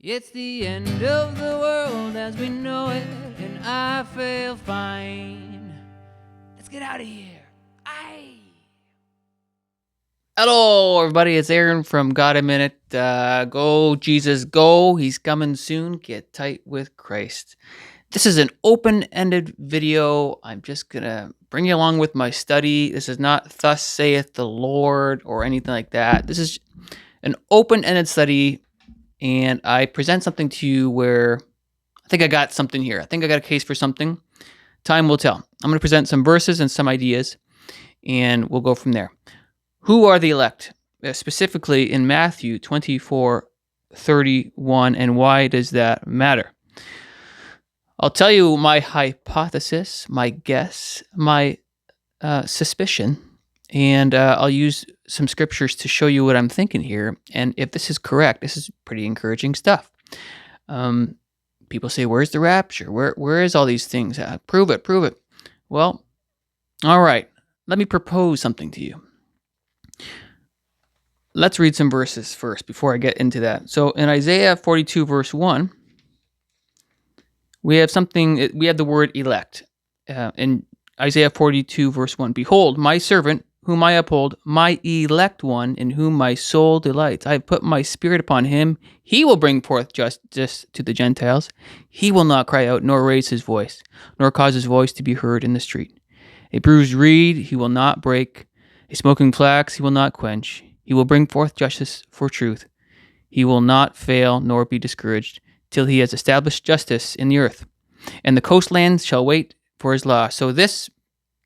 It's the end of the world as we know it, and I feel fine. Let's get out of here. Aye. Hello, everybody. It's Aaron from God a Minute. Go, Jesus, go. He's coming soon. Get tight with Christ. This is an open-ended video. I'm just going to bring you along with my study. This is not thus saith the Lord or anything like that. This is an open-ended study, and I present something to you where I think I got something here. I think I got a case for something. Time will tell. I'm going to present some verses and some ideas, and we'll go from there. Who are the elect? Specifically in Matthew 24:31, and why does that matter? I'll tell you my hypothesis, my guess, my suspicion, and I'll use some scriptures to show you what I'm thinking here. And if this is correct, this is pretty encouraging stuff. People say, where's the rapture? Where is all these things? Prove it. Well, all right. Let me propose something to you. Let's read some verses first before I get into that. So in Isaiah 42, verse 1, we have the word elect. In Isaiah 42, verse 1, behold, my servant, whom I uphold, my elect one, in whom my soul delights. I have put my spirit upon him. He will bring forth justice to the Gentiles. He will not cry out, nor raise his voice, nor cause his voice to be heard in the street. A bruised reed he will not break. A smoking flax he will not quench. He will bring forth justice for truth. He will not fail nor be discouraged till he has established justice in the earth. And the coastlands shall wait for his law. So this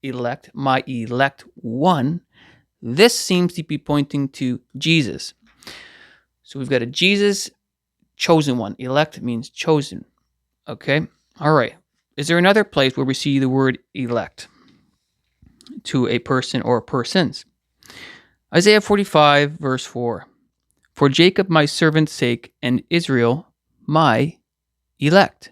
elect, my elect one, this seems to be pointing to Jesus. So we've got a Jesus chosen one. Elect means chosen. Okay? All right. Is there another place where we see the word elect to a person or persons? Isaiah 45, verse 4. For Jacob my servant's sake, and Israel my elect.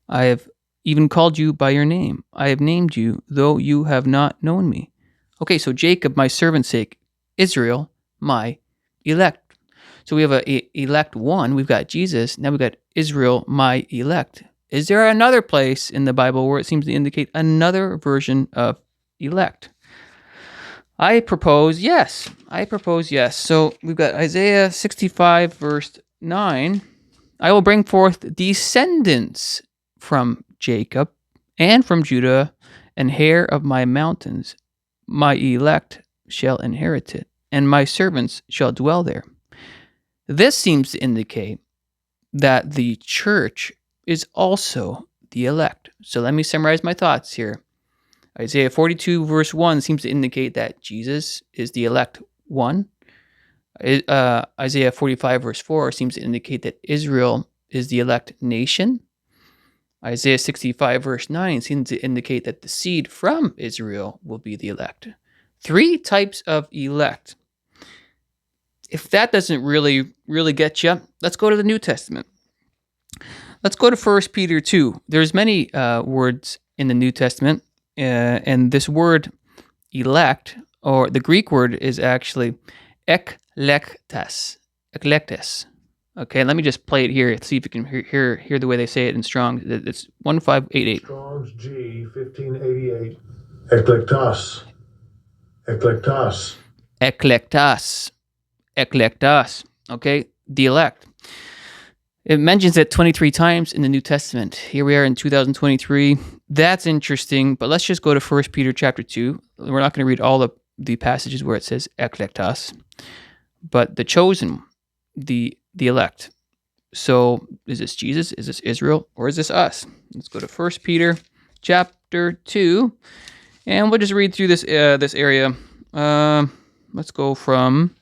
I have even called you by your name. I have named you, though you have not known me. Okay, so Jacob my servant's sake, Israel my elect. So we have a elect one. We've got Jesus. Now we've got Israel my elect. Is there another place in the Bible where it seems to indicate another version of elect? I propose yes. So we've got Isaiah 65, verse 9. I will bring forth descendants from Jacob and from Judah, and heir of my mountains. My elect shall inherit it, and my servants shall dwell there. This seems to indicate that the church is also the elect. So let me summarize my thoughts here. Isaiah 42, verse 1 seems to indicate that Jesus is the elect one. Isaiah 45, verse 4 seems to indicate that Israel is the elect nation. Isaiah 65, verse 9 seems to indicate that the seed from Israel will be the elect. 3 types of elect. If that doesn't really get you, let's go to the New Testament. Let's go to 1 Peter 2. There's many words in the New Testament. And this word elect, or the Greek word, is actually eklektas. Okay, let me just play it here. See if you can hear the way they say it in Strong's. It's 1588. Strong's G 1588. Eklektas. Okay, the elect. It mentions it 23 times in the New Testament. Here we are in 2023. That's interesting, but let's just go to 1 Peter chapter 2. We're not going to read all the passages where it says eklektas, but the chosen, the elect. So is this Jesus? Is this Israel? Or is this us? Let's go to 1 Peter chapter 2, and we'll just read through this area. Let's go from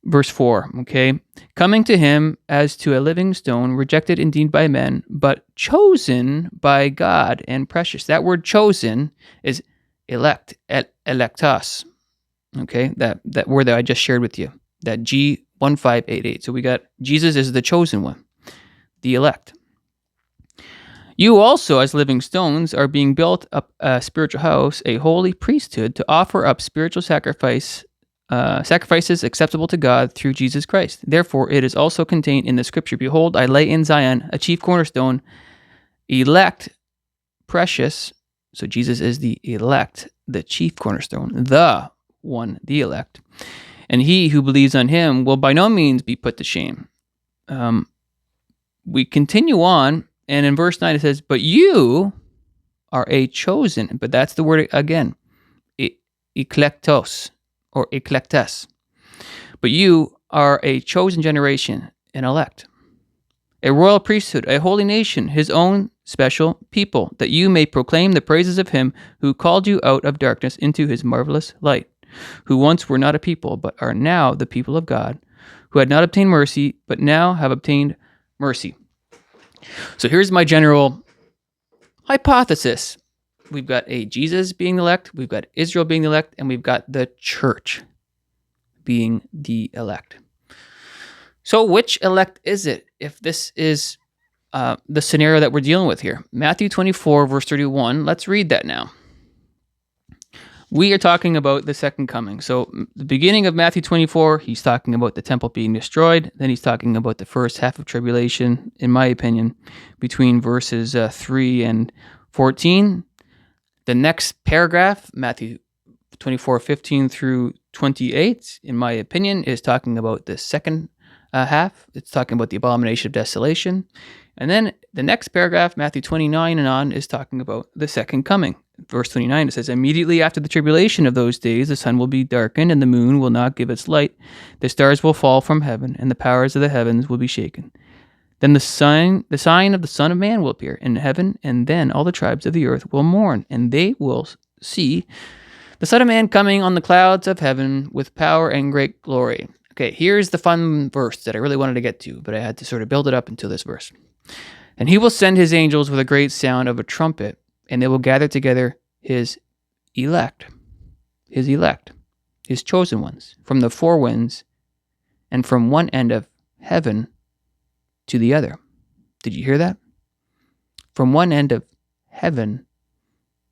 verse 4, okay? Coming to him as to a living stone, rejected indeed by men, but chosen by God and precious. That word chosen is elect, electos, okay? That word that I just shared with you, that G1588. So we got Jesus is the chosen one, the elect. You also, as living stones, are being built up a spiritual house, a holy priesthood, to offer up spiritual sacrifice sacrifices acceptable to God through Jesus Christ. Therefore, it is also contained in the scripture, Behold, I lay in Zion a chief cornerstone, elect, precious. So Jesus is the elect, the chief cornerstone, the one, the elect. And he who believes on him will by no means be put to shame. We continue on, and in verse 9 it says, but you are a chosen, but that's the word again, eklektos, or eklektes. But you are a chosen generation, an elect, a royal priesthood, a holy nation, his own special people, that you may proclaim the praises of him who called you out of darkness into his marvelous light, who once were not a people, but are now the people of God, who had not obtained mercy, but now have obtained mercy. So here's my general hypothesis. We've got a Jesus being the elect, we've got Israel being the elect, and we've got the church being the elect. So which elect is it if this is the scenario that we're dealing with here? Matthew 24, verse 31. Let's read that now. We are talking about the second coming. So the beginning of Matthew 24, he's talking about the temple being destroyed. Then he's talking about the first half of tribulation, in my opinion, between verses 3 and 14. The next paragraph, Matthew 24, 15 through 28, in my opinion, is talking about the second half. It's talking about the abomination of desolation. And then the next paragraph, Matthew 29 and on, is talking about the second coming. Verse 29, it says, immediately after the tribulation of those days, the sun will be darkened, and the moon will not give its light. The stars will fall from heaven, and the powers of the heavens will be shaken. Then the sign of the Son of Man will appear in heaven, and then all the tribes of the earth will mourn, and they will see the Son of Man coming on the clouds of heaven with power and great glory. Okay, here's the fun verse that I really wanted to get to, but I had to sort of build it up until this verse. And he will send his angels with a great sound of a trumpet, and they will gather together his elect, his chosen ones, from the four winds and from one end of heaven to the other. Did you hear that? From one end of heaven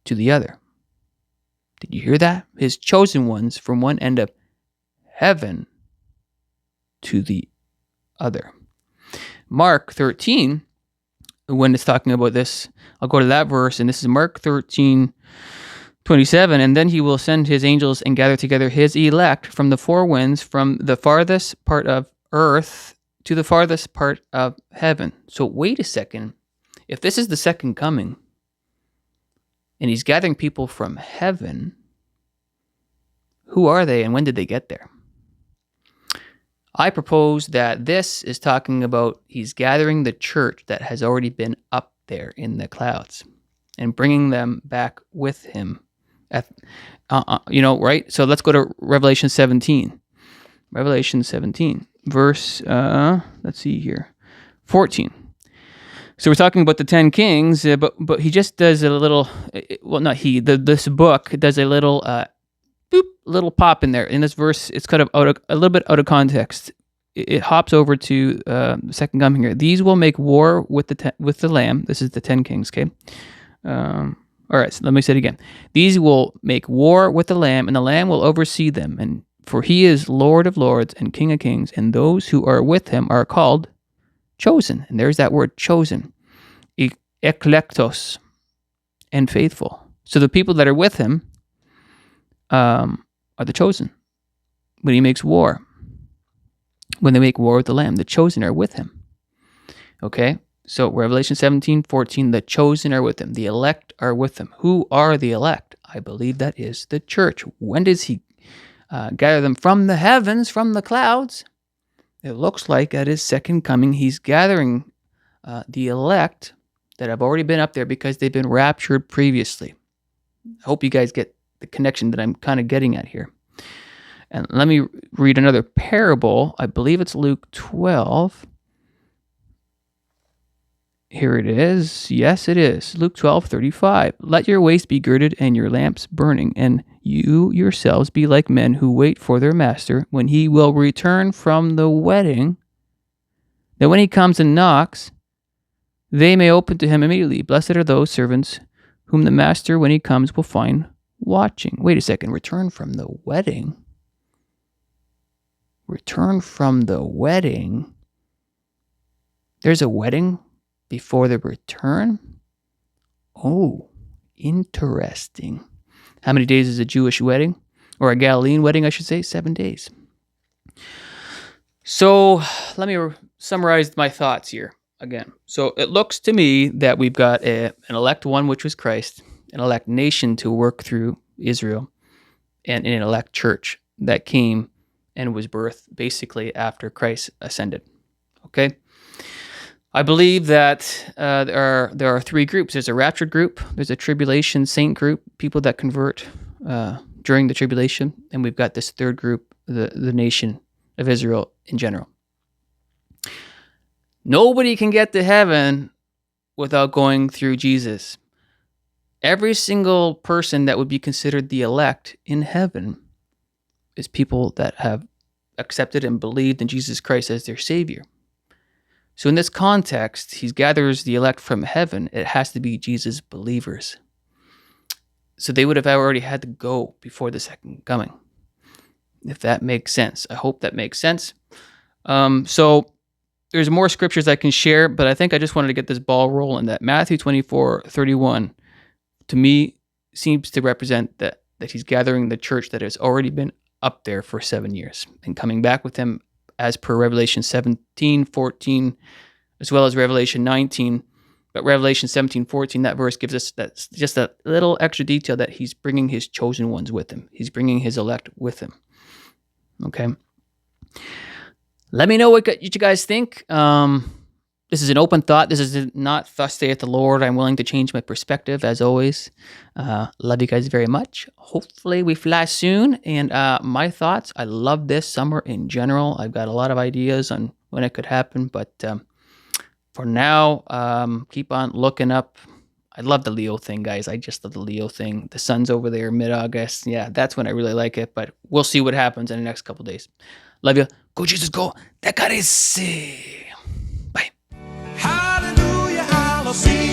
to the other. Did you hear that? His chosen ones from one end of heaven to the other. Mark 13, when it's talking about this, I'll go to that verse, and this is Mark 13, 27, and then he will send his angels and gather together his elect from the four winds, from the farthest part of earth to the farthest part of heaven. So wait a second. If this is the second coming, and he's gathering people from heaven, who are they and when did they get there? I propose that this is talking about he's gathering the church that has already been up there in the clouds and bringing them back with him. Right? So let's go to Revelation 17. Revelation 17, verse, let's see here, 14. So we're talking about the 10 kings, but he just does a little, this book does a little, little pop in there. In this verse, it's kind of a little bit out of context. It hops over to the second coming here. These will make war with the Lamb. This is the 10 kings, okay? All right, so let me say it again. These will make war with the Lamb, and the Lamb will oversee them. And for he is Lord of lords and King of kings, and those who are with him are called chosen. And there's that word chosen. Eklektos, and faithful. So the people that are with him are the chosen. When he makes war, when they make war with the Lamb, the chosen are with him. Okay? So Revelation 17:14, the chosen are with him. The elect are with him. Who are the elect? I believe that is the church. When does he gather them? From the heavens, from the clouds. It looks like at his second coming, he's gathering the elect that have already been up there because they've been raptured previously. I hope you guys get the connection that I'm kind of getting at here. And let me read another parable. I believe it's Luke 12. Here it is. Yes, it is. Luke 12:35. Let your waist be girded and your lamps burning, and you yourselves be like men who wait for their master when he will return from the wedding, that when he comes and knocks, they may open to him immediately. Blessed are those servants whom the master, when he comes, will find watching. Wait a second. Return from the wedding? return from the wedding. There's a wedding before the return? Oh, interesting. How many days is a Jewish wedding? Or a Galilean wedding, I should say? 7 days. So let me summarize my thoughts here again. So it looks to me that we've got an elect one, which was Christ, an elect nation to work through Israel, and an elect church that came and was birthed basically after Christ ascended. Okay? I believe that there are three groups. There's a raptured group, there's a tribulation saint group, people that convert during the tribulation, and we've got this third group, the nation of Israel in general. Nobody can get to heaven without going through Jesus. Every single person that would be considered the elect in heaven is people that have accepted and believed in Jesus Christ as their Savior. So in this context, he gathers the elect from heaven. It has to be Jesus believers. So they would have already had to go before the second coming. If that makes sense. I hope that makes sense. So there's more scriptures I can share, but I think I just wanted to get this ball rolling. That Matthew 24:31, to me, seems to represent that he's gathering the church that has already been up there for 7 years and coming back with him as per Revelation 17:14, as well as Revelation 19. But Revelation 17:14, that verse gives us that just a little extra detail that he's bringing his chosen ones with him. He's bringing his elect with him. Okay. Let me know what you guys think. This is an open thought. This is not thus saith the Lord. I'm willing to change my perspective as always. Love you guys very much. Hopefully we fly soon. And my thoughts, I love this summer in general. I've got a lot of ideas on when it could happen. But for now, keep on looking up. I love the Leo thing, guys. I just love the Leo thing. The sun's over there mid-August. Yeah, that's when I really like it. But we'll see what happens in the next couple days. Love you. Go, Jesus, go. Te carece. Bye. Hallelujah, hallelujah.